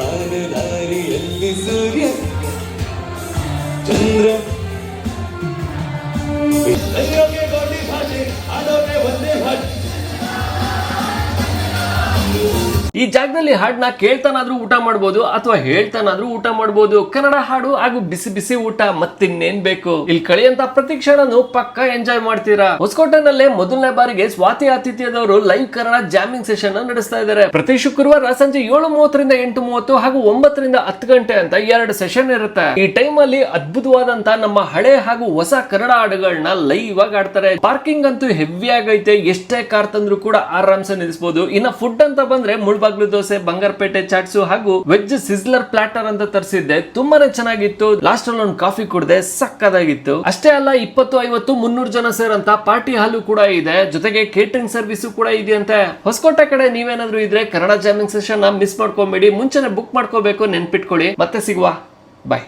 ಬಾನದಾರಿಯಲ್ಲಿ ಸೂರ್ಯ ಚಂದ್ರ ಕಲಿಯೋಕೆ ಗೋಡಿ ಭಾಷೆ ಆಡೋಕೆ ಒಂದೇ ಭಾಷೆ. ಈ ಜಾಗದಲ್ಲಿ ಹಾಡನ್ನ ಕೇಳ್ತಾನಾದ್ರೂ ಊಟ ಮಾಡಬಹುದು ಅಥವಾ ಹೇಳ್ತಾನಾದ್ರೂ ಊಟ ಮಾಡಬಹುದು. ಕನ್ನಡ ಹಾಡು ಹಾಗೂ ಬಿಸಿ ಬಿಸಿ ಊಟ ಮತ್ತಿನ್ನೇನ್ ಬೇಕು. ಇಲ್ಲಿ ಕಳೆಯಂತ ಪ್ರತಿ ಕ್ಷಣನು ಪಕ್ಕ ಎಂಜಾಯ್ ಮಾಡ್ತೀರಾ. ಹೊಸಕೋಟೆನಲ್ಲೇ ಮೊದಲನೇ ಬಾರಿಗೆ ಸ್ವಾತಿ ಆತಿಥ್ಯದವರು ಲೈವ್ ಕನ್ನಡ ಜಾಮಿಂಗ್ ಸೆಷನ್ ನಡೆಸ್ತಾ ಇದ್ದಾರೆ. ಪ್ರತಿ ಶುಕ್ರವಾರ ಸಂಜೆ 7:30 8:30 ಹಾಗೂ 9 10 ಗಂಟೆ ಅಂತ 2 ಸೆಷನ್ ಇರುತ್ತೆ. ಈ ಟೈಮ್ ಅಲ್ಲಿ ಅದ್ಭುತವಾದಂತ ನಮ್ಮ ಹಳೆ ಹಾಗೂ ಹೊಸ ಕನ್ನಡ ಹಾಡುಗಳನ್ನ ಲೈವ್ ಆಗಿ ಆಡ್ತಾರೆ. ಪಾರ್ಕಿಂಗ್ ಅಂತೂ ಹೆವಿ ಆಗೈತೆ. ಎಷ್ಟೇ ಕಾರ್ ತಂದ್ರು ಕೂಡ ಆರಾಮ್ಸೆ ನಿಲ್ಲಿಸಬಹುದು. ಇನ್ನ ಫುಡ್ ಅಂತ ಬಂದ್ರೆ ಮುಳ್ಬಾಗ್ಲು ದೋಸೆ, ಬಂಗಾರಪೇಟೆ ಚಾಟ್ಸು ಹಾಗೂ ವೆಜ್ ಸಿಸ್ಲರ್ ಪ್ಲಾಟರ್ ಅಂತ ತರಿಸಿದ್ದೆ. ತುಂಬಾನೇ ಚೆನ್ನಾಗಿತ್ತು. ಲಾಸ್ಟ್ ಅಲ್ಲಿ ಒಂದು ಕಾಫಿ ಕುಡ್ದೆ, ಸಕ್ಕದಾಗಿತ್ತು. ಅಷ್ಟೇ ಅಲ್ಲ 20, 50, 300 ಜನ ಸೇರಂತ ಪಾರ್ಟಿ ಹಾಲು ಕೂಡ ಇದೆ. ಜೊತೆಗೆ ಕೇಟರಿಂಗ್ ಸರ್ವಿಸ್ ಕೂಡ ಇದೆಯಂತೆ. ಹೊಸಕೋಟೆ ಕಡೆ ನೀವೇನಾದ್ರೂ ಇದ್ರೆ ಕನ್ನಡ ಜಾಮಿಂಗ್ ಸೆಷನ್ ಮಿಸ್ ಮಾಡ್ಕೊಬೇಡಿ. ಮುಂಚೆನೆ ಬುಕ್ ಮಾಡ್ಕೋಬೇಕು, ನೆನ್ಪಿಟ್ಕೊಳ್ಳಿ. ಮತ್ತೆ ಸಿಗುವ, ಬಾಯ್.